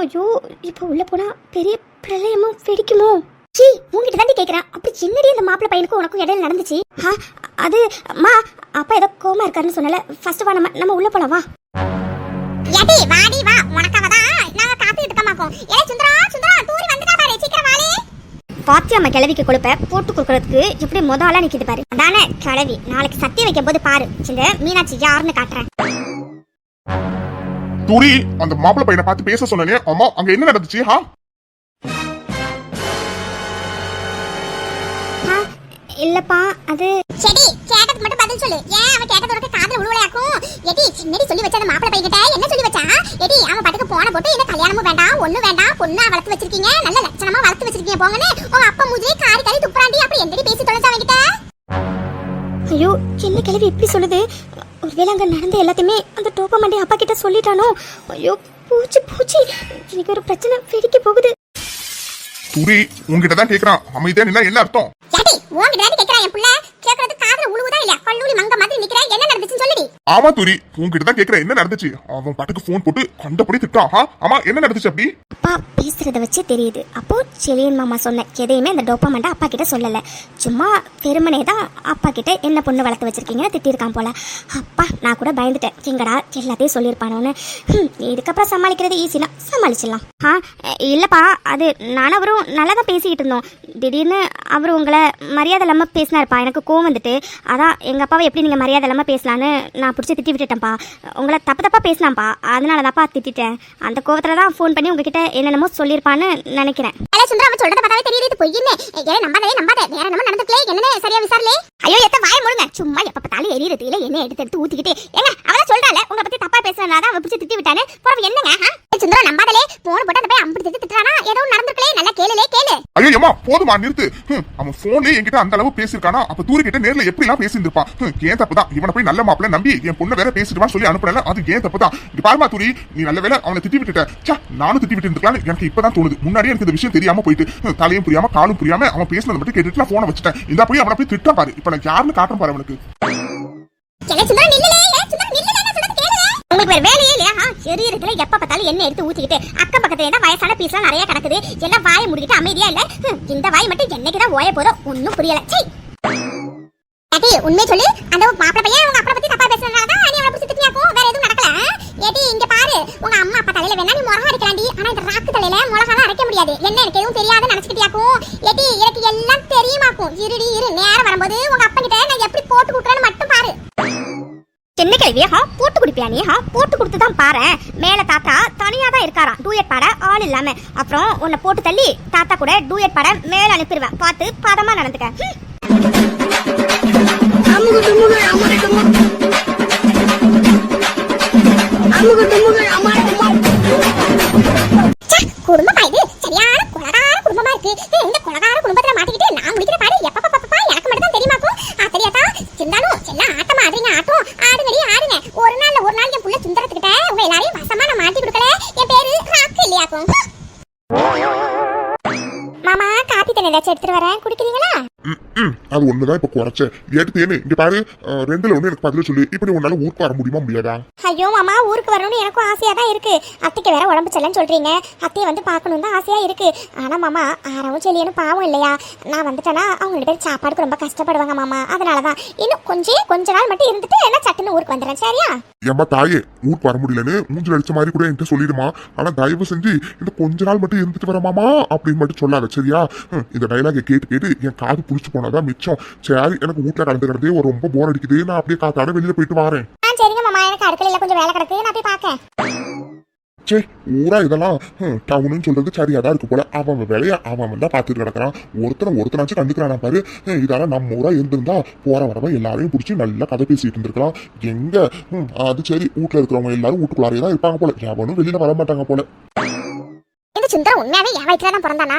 ஐயோ இப்போ உள்ள போனா பெரிய பிரளயமும் வெடிக்குமோ? சீ, உங்ககிட்ட தாண்டி கேட்குறேன். அப்படி என்னடி அந்த மாப்பிள்ளை பையனுக்கும் உனக்கும் இடையில நடந்துச்சு? அது அம்மா, அப்பா ஏதோ கோமா இருக்காருன்னு சொன்னல. ஃபர்ஸ்ட் வா, நம்ம உள்ள போலாம் வா. ஏடி வாடி வா, உனக்காக தான் நாங்க காத்துக்கிட்டு இருக்கமாக்கோம். ஏ சுந்தரா சுந்தரா, தூரி வந்துட்டா பாரு, சீக்கிரம் வாடி. பாத்தியம்மா கிளவிக்கு கொழுப்ப போட்டு கொடுக்கறதுக்கு எப்படி முதல்ல நிக்குது பாரு. அதானே கிளவி, நாளைக்கு சத்தியம் வைக்கும் போது பாரு இந்த மீனாட்சி யாருன்னு காட்டுறேன். தூரி, அந்த மாப்பிள்ளை பையனை பார்த்து பேச சொன்னே. அம்மா, அங்க என்ன நடந்துச்சு? இல்லப்பா, அது செடி கேட்டதுக்கு மட்டும் பதில் சொல்லு. ஏன் அவன் கேட்டதோட காதுல உழுவலையாக்கும்? எடி சின்னடி சொல்லி வச்ச அந்த மாப்பிள்ளை பையன்கிட்ட என்ன சொல்லி வச்சா? எடி அவன் பாட்டுக்கு போன போட்டு என்ன கல்யாணமும் வேண்டாம் ஒண்ணு வேண்டாம், பொண்ணா வளர்த்து வச்சிருக்கீங்க, நல்ல லட்சணமா வளர்த்து வச்சிருக்கீங்க போங்கன்னு உங்க அப்பா மூஞ்சிலே காரி காரி துப்புறாண்டி. அப்படி என்னடி பேசி தொலைச்சா அவன்கிட்ட? ஐயோ, என்ன கிளவி இப்படி சொல்லுது? ஒருவேளை அங்க நடந்த எல்லாத்தையுமே அந்த டோப்பா மண்டி அப்பா கிட்ட சொல்லிட்டானோ? ஐயோ பூச்சி பூச்சி, எனக்கு ஒரு பிரச்சனை வெடிக்க போகுது. தூரி, உங்ககிட்ட தான் கேக்குறான். அமைதியா நின்னா என்ன அர்த்தம்? ஏடி உன்கிட்ட தான் கேக்குறான் என் புள்ள. கேக்குறது காதுல உழுவுதா இல்ல? கல்லூரி மங்க மாதிரி நிக்கிற, என்ன நடந்துச்சுன்னு சொல்லுடி. ஆமா தூரி, உங்ககிட்ட தான் கேக்குறேன், என்ன நடந்துச்சு? அவன் பாட்டுக்கு போன் போட்டு கண்டபடி திட்டான். ஆமா, என்ன நடந்துச்சு அப்படி? அப்பா பேசுறத வச்சு தெரியுது. அப்போ செலியன் மாமா சொன்ன எதையுமே அந்த டோப்பாமண்டா அப்பா கிட்ட சொல்லல. சும்மா பெருமனே தான் அப்பா கிட்ட என்ன பொண்ணு வளர்த்து வச்சிருக்கீங்கன்னு திட்டிருக்கான் போல. அப்பா, நான் கூட பயந்துட்டேன், எங்கடா எல்லாத்தையும் சொல்லியிருப்பானோன்னு. இதுக்கப்புறம் சமாளிக்கிறது ஈஸினா சமாளிச்சிடலாம். இல்லப்பா, அது நானும் அவரும் நல்லா தான் பேசிக்கிட்டு இருந்தோம். திடீர்னு அவர் உங்களை மரியாதை இல்லாமல் பேசினாருப்பா. எனக்கு கோவம் வந்துட்டு, அதான் எங்கள் அப்பாவை எப்படி நீங்கள் மரியாதை இல்லாமல் பேசலான்னு நான் பிடிச்சி திட்டி விட்டுட்டேன்ப்பா. உங்களை தப்பாக பேசலாம்ப்பா, அதனால தான்ப்பா திட்டிட்டேன். அந்த கோவத்தில் தான் ஃபோன் பண்ணி உங்ககிட்ட என்னென்னமோ சொல்லியிருப்பான்னு நினைக்கிறேன். சுந்தரம் அவன் சொல்றத பார்த்தாவே தெரியுது இது பொய்யின்னு. ஏன் நம்பாத, வேற நம்ம நடந்துக்கலே, என்னன்னு சரியா விசாரலே. ஐயோ எத்த வாய மூடுங்க, சும்மா எப்ப பார்த்தாலும் எரியறதுல என்ன எடுத்து ஊத்திக்கிட்டு. ஏங்க அவள சொல்றால உங்களை பத்தி தப்பா பேசுறனால தான் அவ பிடிச்சி திட்டி விட்டானே. போற என்னங்க? சுந்தரம் நம்பாதலே, போன் போட்டு அந்த போய் அம்படி திட்டுறானா? ஏதோ நடந்துக்கலே, நல்லா கேளு. ஐயோ அம்மா, போதுமா நிறுத்து. அவன் போன்லயே என்கிட்ட அந்த அளவு பேசிருக்கானா? அப்ப தூரி கிட்ட நேர்ல எப்படி எல்லாம் பேசியிருப்பான்? ஏன் தப்பு தான். இவனை போய் நல்ல மாப்பிள்ள நம்பி என் பொண்ணு வேற பேசிட்டுவான்னு சொல்லி அனுப்புறல, அது ஏன் தப்பு தான். இது பாருமா தூரி, நீ நல்ல வேலை அவனை திட்டி விட்டுட்ட. நானும் திட்டி விட்டு இருக்கலாம், எனக்கு இப்பதான் தோணுது. முன்னாடியே எனக்கு இந்த விஷயம் தெரியாம போயிட்டு, தலையும் புரியாம காலும் புரியாம அவன் பேசினது மட்டும் கேட்டுட்டு நான் போனை வச்சுட்டேன். இந்த போய் அவனை போய் திட்டம் பாரு. இப்ப நான் யாருன்னு காட்டுறேன் பாரு அவனுக்கு. உங்களுக்கு வேற வேலையே இல்லையா? சரீரத்துல எப்ப பார்த்தாலும் என்ன எடுத்து ஊத்திக்கிட்டு அக்கம் பக்கத்துல என்ன வயசான பீஸ்லாம் நிறைய கிடக்குது. எல்லாம் வாயை முடிக்கிட்டு அமைதியா இல்ல? இந்த வாய் மட்டும் என்னைக்குதான் ஓய போதும், ஒன்னும் புரியல. ஏடி உண்மை சொல்லு, அந்த மாப்பிள்ளை பையன் உங்க அப்பா பத்தி தப்பா பேசுறதுனால தான் நீ அவளை பிடிச்சி திட்டியாக்கும், வேற எதுவும் நடக்கல? ஏடி இங்க பாரு, உங்க அம்மா அப்பா தலையில வேணா நீ முளகா அரைக்கலாண்டி, ஆனா இந்த ராக்கு தலையில முளகாலாம் அரைக்க முடியாது. என்ன எனக்கு எதுவும் தெரியாதுன்னு நினைச்சுக்கிட்டியாக்கும்? ஏடி எனக்கு எல்லாம் தெரியுமாக்கும். இரு நேரம் வரும்போது உங்க அப்பா கிட்ட நான் எப்படி போட்டு கொடுக்குறேன்னு மட்டும் பாரு. என்ன கேள்வியா? போட்டு குடிப்பியா நீ? போட்டு கொடுத்து தான் பாரு. மேல தாத்தா தனியா தான் இருக்காராம், டூயட் பாட ஆள் இல்லாம. அப்புறம் உன்னை போட்டு தள்ளி தாத்தா கூட டூயட் பாட மேல அனுப்பிடுவேன். பார்த்து பதமா நடந்துக்க. குடும்பமா இது சரியான குலகார குடும்பமா இருக்கு. இந்த குலகார குடும்பத்துல மாட்டிக்கிட்டு நான் முடிக்கிற பாடு எப்ப எனக்கு மட்டும் தான் தெரியுமாக்கும். தெரியாதா? இருந்தாலும் எல்லாம் ஆட்டமா ஆடுறீங்க, ஆடுங்க. ஒரு நாள் என் புள்ள சுந்தரத்துக்கிட்ட உங்க எல்லாரையும் வசமா நான் மாட்டி கொடுக்கல. என் பேரு ராக்கு இல்லையாக்கும். மாமா, காப்பி தண்ணி ஏதாச்சும் எடுத்துட்டு வரேன், குடிக்கிறீங்களா? அது ஒண்ணுதான் இப்ப குறைச்சேன். எடுத்தேன்னு இங்க பாரு, 2ல 1 எனக்கு பதில சொல்லு. இப்படி உன்னால ஊருக்கு வர முடியுமா முடியாதா? ஐயோ மாமா, ஊருக்கு வரணும்னு எனக்கும் ஆசையா தான் இருக்கு. அத்தைக்கு வேற உடம்பு சரியில்லைன்னு சொல்றீங்க, அத்தையை வந்து பார்க்கணும் தான் ஆசையா இருக்கு. ஆனா மாமா, ஆரவும் செல்லியனும் பாவம் இல்லையா? நான் வந்துட்டேன்னா அவங்க 2 பேரும் சாப்பாடுக்கு ரொம்ப கஷ்டப்படுவாங்க மாமா. அதனாலதான் இன்னும் கொஞ்ச நாள் மட்டும் இருந்துட்டு என்ன சட்டுன்னு ஊருக்கு வந்துடுறேன், சரியா? ஏமா தாயே, ஊருக்கு வர முடியலன்னு மூஞ்சில் அடிச்ச மாதிரி கூட என்கிட்ட சொல்லிடுமா. ஆனா தயவு செஞ்சு இந்த கொஞ்ச நாள் மட்டும் இருந்துட்டு வரமாமா அப்படின்னு மட்டும் சொல்லாத, சரியா? இந்த டைலாக கேட்டு என் காது புடிச்சு போனாதான் மிச்சம். சரி, எனக்கு வீட்டுல கடந்தே ரொம்ப போர் அடிக்குது. நான் அப்படியே காத்தாட வெளியில போயிட்டு வரேன். சரிங்க மாமா, எனக்கு அடுக்கலையில கொஞ்சம் வேலை கிடக்கு, நான் போய் பார்க்கேன். சே, ஊரா இதெல்லாம் டவுன்னு சொல்றது சரியாதான் இருக்கு போல. அவன் வேலையை அவன் தான் பாத்துட்டு கிடக்குறான். ஒருத்தனாச்சும் கண்டுக்கிறானா பாரு. இதெல்லாம் நம்ம ஊரா இருந்திருந்தா போற வரவ எல்லாரையும் பிடிச்சி நல்லா கதை பேசிட்டு இருந்திருக்கலாம். எங்க அது சரி, வீட்டுல இருக்கிறவங்க எல்லாரும் வீட்டுக்குள்ளாரே தான் இருப்பாங்க போல. எவனும் வெளியில வர மாட்டாங்க போல. சுந்தரம் உண்மையாவே என் வயிற்றுல தான் பிறந்தானா?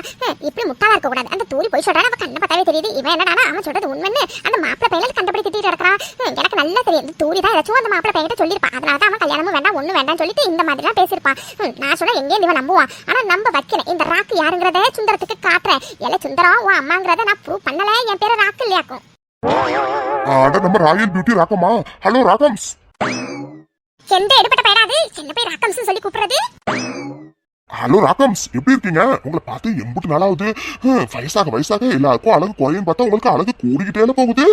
இப்படி முட்டாளா இருக்க கூடாது. அந்த தூரி போய் சொல்றான், அவன் கண்ணை பார்த்தாவே தெரியுது. இவன் என்னடா அவன் சொல்றது உண்மைன்னு அந்த மாப்பிள்ளை பையன் கண்டபடி திட்டிட்டு இருக்கிறான். எனக்கு நல்லா தெரியும், இந்த தூரி தான் ஏதாச்சும் அந்த மாப்பிள்ளை பையன் சொல்லிருப்பான். அதனால தான் அவன் கல்யாணமும் வேண்டாம் ஒண்ணு வேண்டாம்னு சொல்லிட்டு இந்த மாதிரி தான் பேசிருப்பான். நான் சொன்னா எங்கேயும் இவன் நம்புவான். ஆனா நம்ப வைக்கிறேன். இந்த ராக்கு யாருங்கிறத சுந்தரத்துக்கு காட்டுறேன். எல்ல சுந்தரம் உன் அம்மாங்கிறத நான் ப்ரூவ் பண்ணல. என் பேரு ராக்கு இல்லையாக்கும். நம்ம ராயல் பியூட்டி ராக்கம்மா. ஹலோ ராகம்ஸ். எந்த எடுப்பட்ட பேராது என்ன பேர் ராக்கம்ஸ் சொல்லி கூப்பிடுறது? ஹலோ ராகம்ஸ், எப்படி இருக்கீங்க? உங்களை பார்த்து எம்புட்டு நாளாவது. வயசாக எல்லாருக்கும் அழகு குறையும் பார்த்தா உங்களுக்கு அழகு கூடிக்கிட்டே போகுது.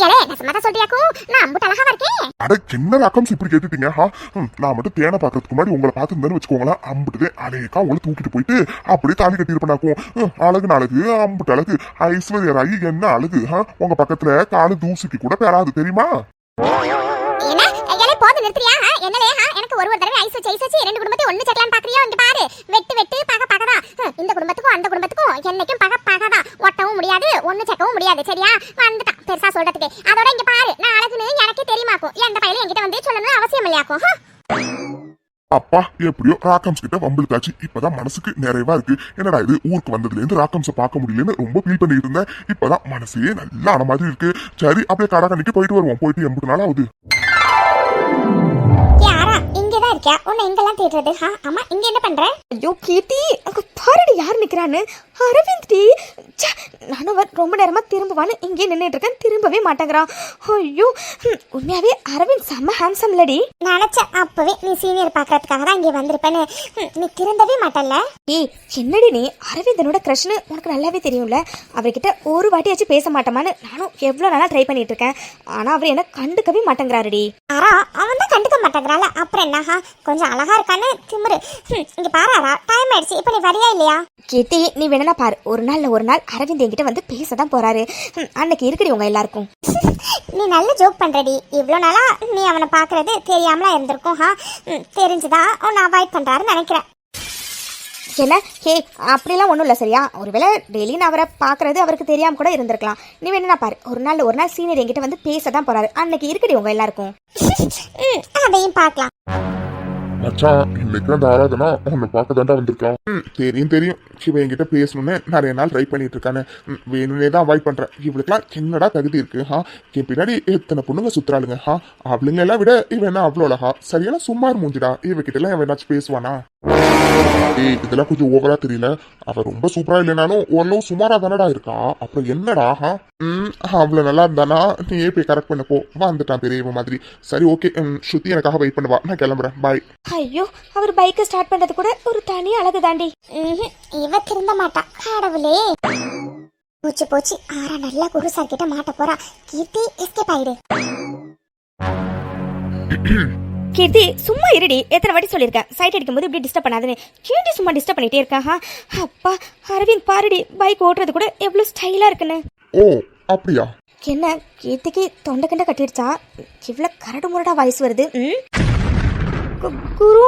ஏலே நான் சும்மா தான் சொல்றியாக்கும், நான் அம்புட்டு அழகா இருக்கேன். அட என்ன ராகம்ஸ் இப்படி கேட்டுட்டீங்க? நான் மட்டும் தேனை பாக்குறதுக்கு முன்னாடி உங்களை பார்த்துருந்தேன்னு வச்சுக்கோங்களேன், அம்புட்டுதே அழகா உங்களை தூக்கிட்டு போயிட்டு அப்படியே தாலி கட்டியிருப்பேனாக்கும். அழகு அழகு, அம்புட்டு அழகு, ஐஸ்வர்யா ராயி என்ன அழகு. உங்க பக்கத்துல காலு தூசிக்கு கூட பெறாது தெரியுமா? என்ன ஏலே போது நிறுத்துறியா? என்னலே எனக்கு ஒரு தடவை ஐஸ் வச்சு ரெண்டு குடும்பத்தை ஒண்ணு சேர்க்கலாம் பாக்குறியா? இங்க பாரு, வெட்டு பகதான். இந்த குடும்பத்துக்கும் அந்த குடும்பத்துக்கும் என்னைக்கும் பகதான். ஒட்டவும் முடியாது, ஒண்ணு சேர்க்கவும் முடியாது. சரியா? வந்துட்டான் பெருசா சொல்றதுக்கு. அதோட இங்க பாரு, நான் அழகுன்னு எனக்கே தெரியுமாக்கும். எந்த பையலும் என்கிட்ட வந்து சொல்லணும்னு அவசியம் இல்லையாக்கும். அப்பா எப்படியோ ராகம்ஸ் கிட்ட வம்பிழுத்தாச்சு. இப்பதான் மனசுக்கு நிறைவா இருக்கு. என்னடா இது, ஊருக்கு வந்ததுல இருந்து ராகம்ஸை பார்க்க முடியலன்னு ரொம்ப ஃபீல் பண்ணிட்டு இருந்தேன். இப்பதான் மனசே நல்லா ஆன மாதிரி இருக்கு. சரி அப்படியே கடாக்கண்ணிக்கு போயிட்டு வருவோம். போயிட்டு 80 நாள் ஆகுது. யாரா இங்கதான் இருக்கியா? உன்னை எங்கெல்லாம் தேடுறது? அம்மா இங்க என்ன பண்ற? ஐயோ கீர்த்தி, அங்க பாருடி யார் நிக்கிறான்னு. அரவிந்த் டி. நானும் ரொம்ப நேரமா திரும்புவான்னு இங்கே நின்றுட்டு இருக்கேன், திரும்பவே மாட்டேங்கிறான். ஐயோ உண்மையாவே அரவிந்த் செம்ம ஹேண்ட்ஸம் இல்லடி. நினைச்சேன் அப்பவே நீ சீனியர் பாக்குறதுக்காக தான் இங்க வந்திருப்பேன்னு. நீ திருந்தவே மாட்டல்ல. ஏய் என்னடி நீ, அரவிந்தனோட கிரஷ்னு உனக்கு நல்லாவே தெரியும்ல. அவர்கிட்ட ஒரு வாட்டியாச்சும் பேச மாட்டோமான்னு நானும் எவ்வளவு நாளா ட்ரை பண்ணிட்டு இருக்கேன். ஆனா அவர் என்ன கண்டுக்கவே மாட்டேங்கிறாருடி. ஆரா அவன் தான் கண்டுக்க மாட்டேங்கிறாள். அப்புறம் என்ன, கொஞ்சம் அழகா இருக்கான்னு திமிரு. இங்க பாரு டைம் ஆயிடுச்சு, இப்ப நீ வரியா இல்லையா? கீர்த்தி நீ வேணா பாரு, ஒரு நாள் அரவிந்த் என்கிட்ட வந்து பேசதான் போறாரு. அன்னைக்கு இருக்குடி உங்க எல்லாருக்கும். நீ நல்ல ஜோக் பண்றடி. இவ்வளவு நாளா நீ அவனை பாக்குறது தெரியாமலா இருந்திருக்கும். தெரிஞ்சுதான் உன்னை அவாய்ட் பண்றாருன்னு நினைக்கிறேன். என்ன ஹே, அப்படிலாம் ஒன்றும் இல்லை சரியா? ஒருவேளை டெய்லி நான் அவரை பார்க்கறது அவருக்கு தெரியாம கூட இருந்திருக்கலாம். நீ வேணா பாரு, ஒரு நாள் சீனியர் என்கிட்ட வந்து பேச தான் போறாரு. அன்னைக்கு இருக்குடி உங்க எல்லாருக்கும். அதையும் பார்க்கலாம். மச்சான், இன்னைக்கு அந்த ஆராதனா உன்னை பார்க்க தாண்டா வந்திருக்கான். தெரியும். இவன் என்கிட்ட பேசணும்னு நிறைய நாள் ட்ரை பண்ணிட்டு இருக்கானு. வேணும்னே தான் அவாய்ட் பண்றேன். இவளுக்குலாம் என்னடா தகுதி இருக்கு? என் பின்னாடி எத்தனை பொண்ணுங்க சுத்துறாளுங்க. அவளுங்க எல்லாம் விட இவன் என்ன அவ்வளோ அழகா? சரியான சும்மார் மூஞ்சிடா. இவகிட்ட எல்லாம் எவனாச்சும் பேசுவானா? இதெல்லாம் கொஞ்சம் ஓவரா தெரியல. அவ ரொம்ப சூப்பரா இல்லைனாலும் ஓரளவு சுமாரா தானடா இருக்கா. அப்புறம் என்னடா? அவ்வளவு நல்லா இருந்தானா நீயே போய் கரெக்ட் பண்ண போ. வந்துட்டான் பெரியவ மாதிரி. சரி ஓகே, ஸ்ருதி எனக்காக வெயிட் பண்ணுவா. நான் கிளம்புறேன், பாய். ஐயோ அவர் பைக்கை ஸ்டார்ட் பண்றது கூட ஒரு தனி அழகு தாண்டி. இவ திருந்த மாட்டா. கடவுளே, போச்சு. ஆரா நல்லா குரு சார் கிட்ட மாட்ட போறா. கீர்த்தி எஸ்கேப் ஆயிடு. கீர்த்தி சும்மா இருடி, எத்தனை வாட்டி சொல்லியிருக்கேன் சைட் அடிக்கும்போது இப்படி டிஸ்டர்ப் பண்ணாதுன்னு. கீர்த்தி சும்மா டிஸ்டர்ப் பண்ணிட்டே இருக்கா. அப்பா அரவிந்த் பாருடி, பைக் ஓட்டுறது கூட எவ்வளவு ஸ்டைலா இருக்குன்னு. ஓ அப்படியா? என்ன கீர்த்திக்கு தொண்டை கண்ட கட்டிடுச்சா? இவ்வளவு கரடு முரடா வாய்ஸ் வருது. குரு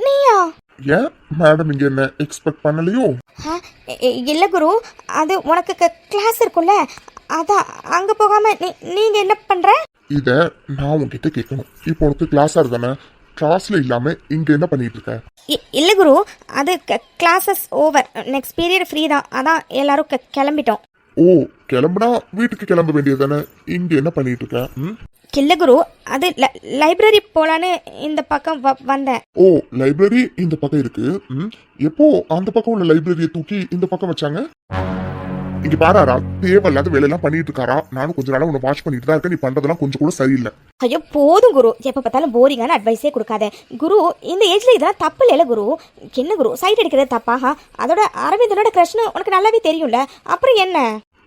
நீயா? ஏன் மேடம் இங்க என்ன எக்ஸ்பெக்ட் பண்ணலையோ? இல்ல குரு, அது உனக்கு கிளாஸ் இருக்கும்ல, அதான் அங்க போகாம நீங்க என்ன பண்ற? இத நான் உன்கிட்ட கேட்கணும். இப்போ உனக்கு கிளாஸா இருந்தானே, கிளாஸ்ல இல்லாம இங்க என்ன பண்ணிட்டு இருக்க? இல்ல குரு, அது classes over, next period free தான், அதான் எல்லாரும் கிளம்பிட்டோம். ஓ கிளம்புனா வீட்டுக்கு கிளம்ப வேண்டியது தானே, இங்க என்ன பண்ணிட்டு இருக்க? இல்ல குரு, அது லைப்ரரி போலான்னு இந்த பக்கம் வந்தேன். ஓ லைப்ரரி இந்த பக்கம் இருக்கு. எப்போ அந்த பக்கம் உள்ள லைப்ரரியை தூக்கி இந்த பக்கம் வச்சாங்க? இங்க பாராரா, தேவையில்லாத வேலையெல்லாம் பண்ணிட்டு இருக்காரா. நானும் கொஞ்ச நாளா உன்னை வாட்ச் பண்ணிட்டு தான் இருக்கேன். நீ பண்றதெல்லாம் கொஞ்சம் கூட சரியில்லை. ஐயோ போதும் குரு, எப்ப பார்த்தாலும் போரிங்கான அட்வைஸே கொடுக்காத குரு. இந்த ஏஜ்ல இதெல்லாம் தப்பு இல்ல குரு. என்ன குரு சைட் அடிக்கிறது தப்பாக? அதோட அரவிந்தனோட கிரஷ்னு உனக்கு நல்லாவே தெரியும்ல, அப்புறம் என்ன?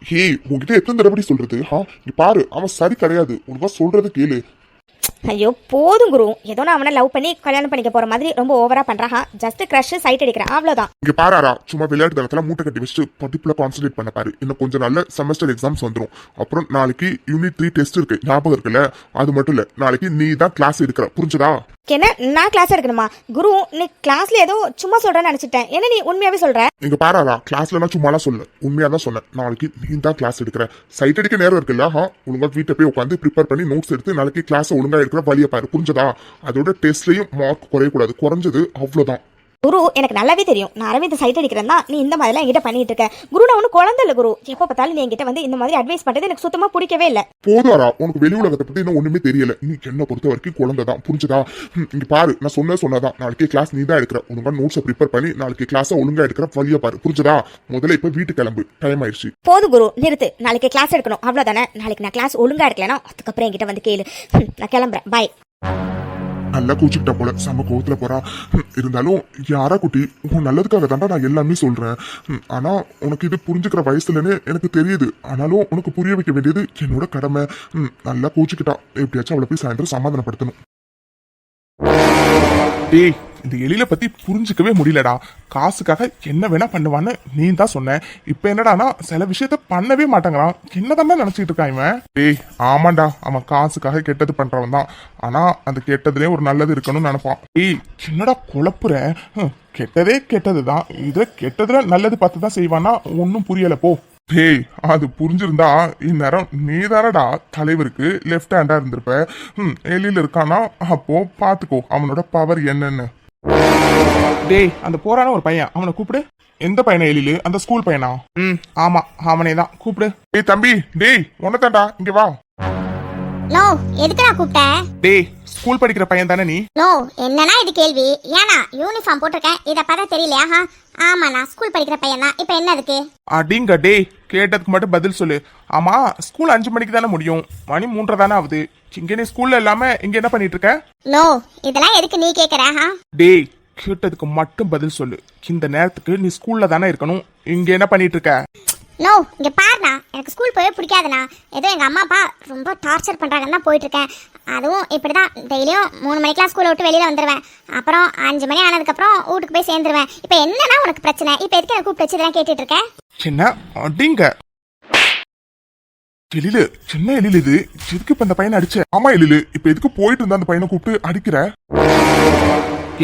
ஹே உன்கிட்ட எத்தனை தடவை சொல்றது? நீ பாரு, அவன் சரி கிடையாது. உனக்கு சொல்றது கேளு. ஐயோ போதும் குரு, ஏதோ நான் அவனை லவ் பண்ணி கல்யாணம் பண்ணிக்க போற மாதிரி ரொம்ப ஓவரா பண்றான். ஜஸ்ட் கிரஷ் சைட் அடிக்கிறேன், அவ்வளவுதான். இங்க பாராரா, சும்மா விளையாட்டு தளத்துல மூட்டை கட்டி வச்சு படிப்புல கான்சென்ட்ரேட் பண்ண பாரு. இன்னும் கொஞ்சம் நாள்ல செமஸ்டர் எக்ஸாம்ஸ் வந்துடும். அப்புறம் நாளைக்கு யூனிட் 3 டெஸ்ட் இருக்கு, ஞாபகம் இருக்குல்ல? அது மட்டும் இல்ல, நாளைக்கு நீ தான் கிளாஸ் எடுக்கிற, புரிஞ்சுதா? என்ன நான் கிளாஸ் எடுக்கணுமா? குரு நீ கிளாஸ்ல ஏதோ சும்மா சொல்றேன்னு நினைச்சிட்டேன். என்ன நீ உண்மையாவே சொல்ற? இங்க பாராரா, கிளாஸ்ல நான் சும்மாலாம் சொல்ல, உண்மையா தான் சொன்னேன். நாளைக்கு நீ தான் கிளாஸ் எடுக்கிற. சைட் அடிக்க நேரம் இருக்குல்ல? ஒழுங்கா வீட்டை போய் உட்காந்து ப்ரிப்பேர் பண்ணி நோட்ஸ் எடுத்து நாளைக்கு கிளாஸ் ஒழுங்கா எடுக்கிற வழியை பாரு, புரிஞ்சதா? அதோட டெஸ்ட்லயும் மார்க் குறையக்கூடாது, குறைஞ்சது அவ்வளவுதான். குரு எனக்கு நல்லாவே தெரியும் நான் அரவிந்த் சைட் அடிக்கிறேன் தான் நீ இந்த மாதிரிலாம் என்கிட்ட பண்ணிட்டு இருக்க. குரு நான் ஒன்னும் குழந்தை இல்ல குரு. எப்ப பார்த்தாலும் நீ என்கிட்ட வந்து இந்த மாதிரி அட்வைஸ் பண்றது எனக்கு சுத்தமா பிடிக்கவே இல்ல. போதாரா, உனக்கு வெளி உலகத்தை பத்தி இன்னும் ஒண்ணுமே தெரியல. நீ என்ன பொறுத்த வரைக்கும் குழந்தை தான், புரிஞ்சதா? இங்க பாரு, நான் சொன்னதான். நாளைக்கு கிளாஸ் நீ தான் எடுக்கிற. ஒழுங்கா நோட்ஸை ப்ரிப்பேர் பண்ணி நாளைக்கு கிளாஸை ஒழுங்கா எடுக்கிற வழியை பாரு, புரிஞ்சதா? முதல்ல இப்ப வீட்டுக்கு கிளம்பு, டைம் ஆயிடுச்சு. போது குரு நிறுத்து, நாளைக்கு கிளாஸ் எடுக்கணும் அவ்வளவுதானே. நாளைக்கு நான் கிளாஸ் ஒழுங்கா எடுக்கலனா அதுக்கப்புறம் என்கிட்ட வந்து கேளு. நான் கிளம்புறேன், பாய். நல்லா கூச்சிக்கிட்டா போல செம்ம கோவத்துல போறா. இருந்தாலும் யாரா குட்டி, உன் நல்லதுக்காக தாண்டா நான் எல்லாமே சொல்றேன். ஆனா உனக்கு இது புரிஞ்சுக்கிற வயசுலன்னு எனக்கு தெரியுது. ஆனாலும் உனக்கு புரிய வைக்க வேண்டியது என்னோட கடமை. நல்லா கூச்சிக்கிட்டா, எப்படியாச்சும் அவளை போய் சாயந்தரம் சமாதானப்படுத்தணும். டேய், இந்த எலியில பத்தி புரிஞ்சுக்கவே முடியலடா. காசுக்காக என்ன வேணா பண்ணுவான்னு நீ தான் சொன்ன. இப்ப என்னடானா சில விஷயத்த பண்ணவே மாட்டேங்கிறான். என்னதான் நினைச்சிட்டு இருக்கான் இவன்? டேய், ஆமாண்டா, அவன் காசுக்காக கெட்டது பண்றவன் தான். ஆனா அந்த கெட்டதுலயே ஒரு நல்லது இருக்கணும்னு நினைப்பான். டேய், என்னடா குழப்புற? கெட்டதே கெட்டதுதான். இதுல கெட்டதுல நல்லது பார்த்து தான் செய்வானா? ஒன்னும் புரியல போ. டேய், அது புரிஞ்சிருந்தா இந்நேரம் நீதானடா தலைவருக்கு லெஃப்ட் ஹேண்டா இருந்திருப்ப. எலியில இருக்கானா, அப்போ பாத்துக்கோ அவனோட பவர் என்னன்னு. டேய், அந்த போறான ஒரு பையன், அவனை கூப்பிடு. எந்த பையனா எலிலு? அந்த ஸ்கூல் பையனா? ஆமா, அவனே தான், கூப்பிடு. டேய் தம்பி, டேய் உன்னதாண்டா, இங்க வா. நோ, எதுக்கு நான் கூப்பிட்டேன்? டேய், ஸ்கூல் படிக்கிற பையன் தானே நீ? நோ, என்னன்னா இது கேள்வி? ஏனா யூனிஃபார்ம் போட்டிருக்கேன், இத பார்த்தா தெரியலையா? ஆமா, நான் ஸ்கூல் படிக்கிற பையன் தான். இப்போ என்ன இருக்கு? அடிங்க டேய், கேட்டதுக்கு மட்டும் பதில் சொல்லு. ஆமா, ஸ்கூல் 5 மணிக்கு தானே முடியும், மணி 3:30 தானே ஆகுது. இங்க நீ ஸ்கூல்ல இல்லாம இங்க என்ன பண்ணிட்டு இருக்க? நோ, இதெல்லாம் எதுக்கு நீ கேக்குற? டேய், கேட்டதுக்கு மட்டும் பதில் சொல்லு. இந்த நேரத்துக்கு நீ ஸ்கூல்ல தானே இருக்கணும், இங்க என்ன பண்ணிட்டு இருக்க? நோ, இங்க பாருண்ணா, எனக்கு ஸ்கூல் போய் பிடிக்காதுண்ணா. ஏதோ எங்க அம்மா அப்பா ரொம்ப டார்ச்சர் பண்றாங்கன்னு தான் போயிட்டு இருக்கேன். அதுவும் இப்படிதான், டெய்லியும் 3 மணிக்கெல்லாம் ஸ்கூலை விட்டு வெளியில வந்துடுவேன். அப்புறம் 5 மணி ஆனதுக்கப்புறம் வீட்டுக்கு போய் சேர்ந்துருவேன். இப்போ என்னன்னா உனக்கு பிரச்சனை? இப்போ எதுக்கு எனக்கு கூப்பிட்டு வச்சு இதெல்லாம் கேட்டுட்டு இருக்கேன்? என்ன அடிங்க எழிலு, சின்ன எழில் இது, எதுக்கு இப்ப இந்த பையனை அடிச்ச? ஆமா எழிலு, இப்ப எதுக்கு போயிட்டு இருந்தா அந்த பையனை கூப்பிட்டு அடிக்கிற?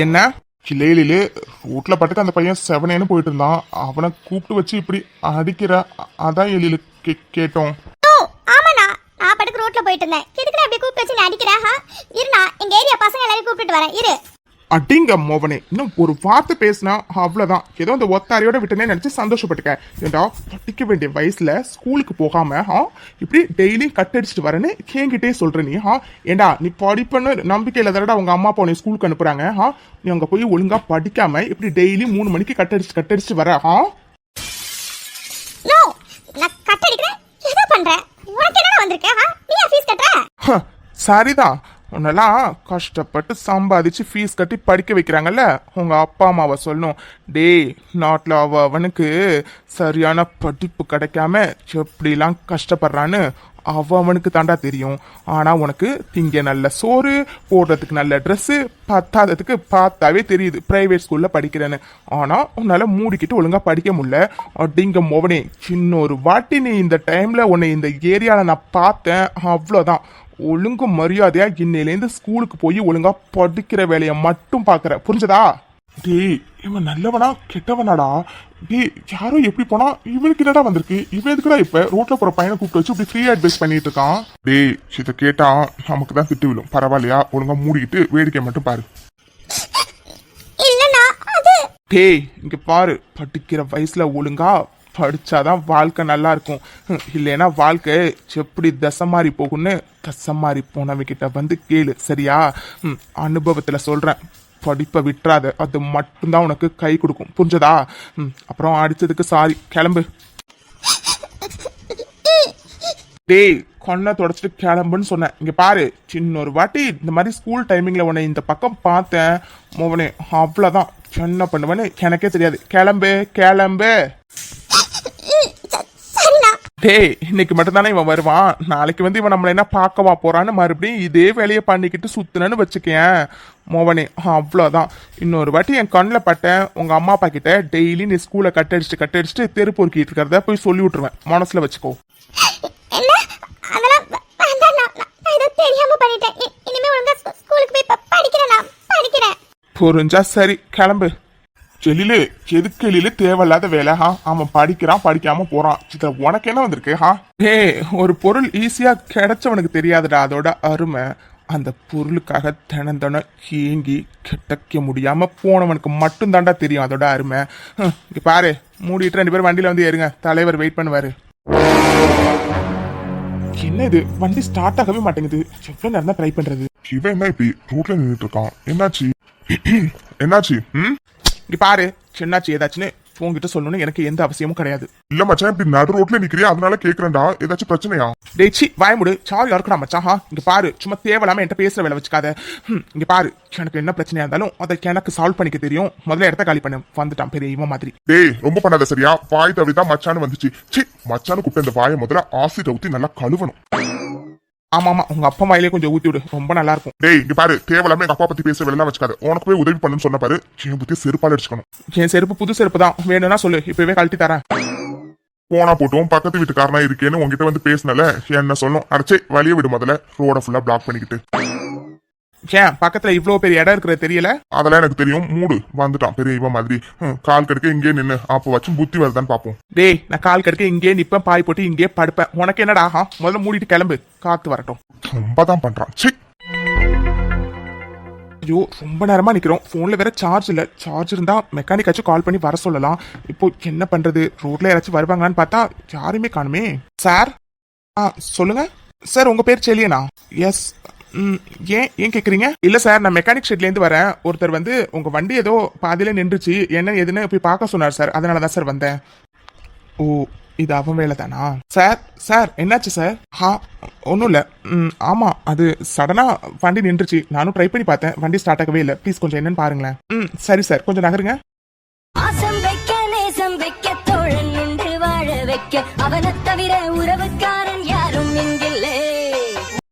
என்ன கிளையிலே ரோட்ல பட்டுக்கு அந்த பையன் 7 போயிட்டு இருந்தான், அவனை கூப்பிட்டு வச்சு இப்படி அடிக்கிற? அதான் எழிலு கேட்டோம். ஆமாண்ணா, நான் பட்டுக்கு ரோட்ல போயிட்டு இருந்தேன். எதுக்கு அப்படி கூப்பிட்டு வச்சு நீ அடிக்கிறா? இருண்ணா, எங்க ஏரியா பசங்க எல்லாரையும் கூப்பிட்டு வரேன், இரு. அடிங்க மோவனே, இன்னும் ஒரு வார்த்தை பேசினா அவ்வளவுதான். ஏதோ அந்த ஒத்தாரியோட விட்டுனே நினைச்சு சந்தோஷப்பட்டுக்க. ஏண்டா, படிக்க வேண்டிய வயசுல ஸ்கூலுக்கு போகாம இப்படி டெய்லி கட் அடிச்சுட்டு வரேன்னு என்கிட்டே சொல்ற நீ. ஏண்டா, நீ படிப்புன்னு நம்பிக்கையில தானடா உங்க அம்மா அப்பா உன்னை ஸ்கூலுக்கு அனுப்புறாங்க. நீ அங்க போய் ஒழுங்கா படிக்காம இப்படி டெய்லி 3 மணிக்கு கட் அடிச்சு வர. நோ, நான் கட் அடிக்கிறேன், ஏதோ பண்றேன். உனக்கு என்ன வந்திருக்க? நீ ஃபீஸ் கட்டற? சரிதான், உன்னெல்லாம் கஷ்டப்பட்டு சம்பாதிச்சு ஃபீஸ் கட்டி படிக்க வைக்கிறாங்கல்ல, உங்க அப்பா அம்மாவை சொல்லணும். டேய், நாட்டில் அவனுக்கு சரியான படிப்பு கிடைக்காம எப்படிலாம் கஷ்டப்படுறான்னு அவனுக்கு தாண்டா தெரியும். ஆனா உனக்கு திங்க நல்ல சோறு, போடுறதுக்கு நல்ல ட்ரெஸ்ஸு, பத்தாததுக்கு பார்த்தாவே தெரியுது பிரைவேட் ஸ்கூல்ல படிக்கிறேன்னு. ஆனா உன்னால மூடிக்கிட்டு ஒழுங்கா படிக்க முடியல. அப்படிங்க மோவனே, இன்னொரு வாட்டி நீ இந்த டைம்ல உன்னை இந்த ஏரியால நான் பார்த்தேன், அவ்வளோதான். ஒழுங்கு மரியாதையா இன்னையிலேருந்து ஸ்கூலுக்கு போய் ஒழுங்கா படிக்கிற வேலையை மட்டும் பாக்குற, புரிஞ்சதா? டேய், இவன் நல்லவனா கெட்டவனாடா? டேய், யாரோ எப்படி போனா இவனுக்கு என்னடா வந்திருக்கு? இவன் எதுக்குடா இப்ப ரோட்ல போற பையனை கூப்பிட்டு வச்சு இப்படி ஃப்ரீ அட்வைஸ் பண்ணிட்டு இருக்கான்? டேய், இதை கேட்டா நமக்கு தான் திட்டு விழும். பரவாயில்லையா, ஒழுங்கா மூடிக்கிட்டு வேடிக்கை மட்டும் பாரு. இல்லண்ணா, அது டேய், இங்க பாரு, படிக்கிற வயசுல ஒழுங்கா படிச்சாதான் வாழ்க்கை நல்லா இருக்கும். இல்லைன்னா வாழ்க்கை எப்படி தசை மாறி போகும்னு தசை மாறி போனவங்கிட்ட வந்து கேளு, சரியா? அனுபவத்துல சொல்றேன், படிப்பை விட்டுறாத, அது மட்டும்தான் உனக்கு கை கொடுக்கும், புரிஞ்சதா? அப்புறம் அடிச்சதுக்கு சாரி, கிளம்பு. டேய், கொன்ன தொடச்சிட்டு கிளம்புன்னு சொன்னேன். இங்க பாரு, சின்ன ஒரு வாட்டி இந்த மாதிரி ஸ்கூல் டைமிங்ல உன்னை இந்த பக்கம் பார்த்தேன் மோவனே, அவ்வளவுதான். என்ன பண்ணுவேன்னு எனக்கே தெரியாது. கிளம்பு கிளம்பு. டேய், இன்னைக்கு மட்டும்தானே இவன் வருவான், நாளைக்கு வந்து இவன் நம்மள என்ன பார்க்கவா போறான்னு மறுபடியும் இதே வேலையை பண்ணிக்கிட்டு சுத்துனன்னு வச்சுக்கேன் மோவனே, அவ்வளோதான். இன்னொரு வாட்டி என் கண்ணில் பட்டேன் உங்க அம்மா அப்பா கிட்ட டெய்லி நீ ஸ்கூலை கட்டடிச்சுட்டு தெரு பொறுக்கிட்டு இருக்கிறத போய் சொல்லி விட்டுருவேன், மனசுல வச்சுக்கோ. என்ன? அதெல்லாம் வேண்டாண்ணா, நான் ஏதோ தெரியாம பண்ணிட்டேன். இனிமே ஒழுங்கா ஸ்கூலுக்கு போய் படிக்கிறேன். புரிஞ்சா சரி, கிளம்பு. எழிலு, எதுக்கு எழிலு தேவையில்லாத வேலை? அவன் படிக்கிறான், படிக்காம போறான். இதுல உனக்கு என்ன வந்திருக்கு? ஒரு பொருள் ஈஸியா கிடைச்சவனுக்கு தெரியாதுடா அதோட அருமை. அந்த பொருளுக்காக தினம் ஏங்கி கிடைக்க முடியாம போனவனுக்கு மட்டும் தாண்டா தெரியும் அதோட அருமை. இங்க பாரு, மூடிட்டு 2 பேரும் வண்டியில வந்து ஏறுங்க, தலைவர் வெயிட் பண்ணுவாரு. என்ன இது, வண்டி ஸ்டார்ட் ஆகவே மாட்டேங்குது. எவ்வளவு நேரம் தான் ட்ரை பண்றது? இவன் என்ன இப்படி ரோட்ல நின்றுட்டு இருக்கான்? என்னாச்சு? இங்க பாரு, சின்னாச்சு ஏதாச்சுன்னு உங்ககிட்ட சொல்லணும்னு எனக்கு எந்த அவசியமும் கிடையாது. இல்ல மச்சான், இப்படி நடு ரோட்ல நிக்கிறியா, அதனால கேக்குறேன்டா. ஏதாச்சும் பிரச்சனையா? டேய் சி வாயமுடு, சாரி இருக்கடா மச்சான். இங்க பாரு, சும்மா தேவையில்லாம என்கிட்ட பேசுற வேலை வச்சுக்காத. இங்க பாரு, எனக்கு என்ன பிரச்சனையா இருந்தாலும் அதை எனக்கு சால்வ் பண்ணிக்க தெரியும். முதல்ல இடத்த காலி பண்ணு. வந்துட்டான் பெரிய இவன் மாதிரி. டேய் ரொம்ப பண்ணாத சரியா? வாய் தவிதான் மச்சான்னு வந்துச்சு. சி, மச்சான்னு கூப்பிட்ட இந்த வாயை முதல்ல ஆசிட் ஊத்தி நல்லா கழுவணும். ஆமா ஆமா, உங்க அப்பா வாயிலே கொஞ்சம் ஊத்தி விடு, ரொம்ப நல்லா இருக்கும். டேய் இங்க பாரு, தேவையில்லாம எங்க அப்பா பத்தி பேச வேலை வச்சுக்காத. உனக்கு போய் உதவி பண்ணுன்னு சொன்ன பாரு, என் புத்தி செருப்பால அடிச்சுக்கணும். என் செருப்பு புது செருப்பு தான், வேணும்னா சொல்லு, இப்பவே கழட்டி தரேன். போனா போட்டும், பக்கத்து வீட்டுக்காரனா இருக்கேன்னு உங்ககிட்ட வந்து பேசினல, என்ன சொல்லும்? அடைச்சே வழிய விடு, முதல்ல ரோட ஃபுல்லா பிளாக் பண்ணிக்கிட்டு. ஏன் பக்கத்துல இவ்வளவு பெரிய இடம் இருக்கிறது தெரியல? அதெல்லாம் எனக்கு தெரியும், மூடு. வந்துட்டான் பெரிய இவன் மாதிரி. கால் கடுக்க இங்கே நின்னு அப்ப வச்சு புத்தி வருதான்னு பாப்போம். டேய் நான் கால் கடுக்க இங்கே நிப்பேன், பாய் போட்டு இங்கே படுப்பேன். உனக்கு என்னடா? முதல்ல மூடிட்டு கிளம்பு, காத்து வரட்டும். ரொம்பதான் பண்றான். சி, ஐயோ ரொம்ப நேரமா நிக்கிறோம், போன்ல வேற சார்ஜ் இல்ல. சார்ஜ் இருந்தா மெக்கானிக் ஆச்சும் கால் பண்ணி வர சொல்லலாம். இப்போ என்ன பண்றது? ரோட்ல யாராச்சும் வருவாங்களான்னு பார்த்தா யாருமே காணுமே. சார் சொல்லுங்க சார், உங்க பேர் செலியனா? எஸ். ஏன் கேக்குறீங்க? இல்ல சார், நான் மெக்கானிக் ஷெட்ல இருந்து வரேன். ஒருத்தர் வந்து உங்க வண்டி ஏதோ பாதியில நின்றுச்சு, என்ன எதுன்னு போய் பார்க்க சொன்னார் சார், அதனாலதான் சார் வந்தேன். ஓ, இது அவன் வேலை தானா? சார் என்னாச்சு சார்? ஒன்றும் இல்லை. ஆமாம், அது சடனாக வண்டி நின்றுச்சு. நானும் ட்ரை பண்ணி பார்த்தேன், வண்டி ஸ்டார்ட் ஆகவே இல்லை. ப்ளீஸ் கொஞ்சம் என்னன்னு பாருங்களேன். சரி சார், கொஞ்சம் நகருங்க. ஆசம் வைக்க நேசம் வைக்க தோழன் உண்டு வாழ வைக்க அவனை தவிர உறவு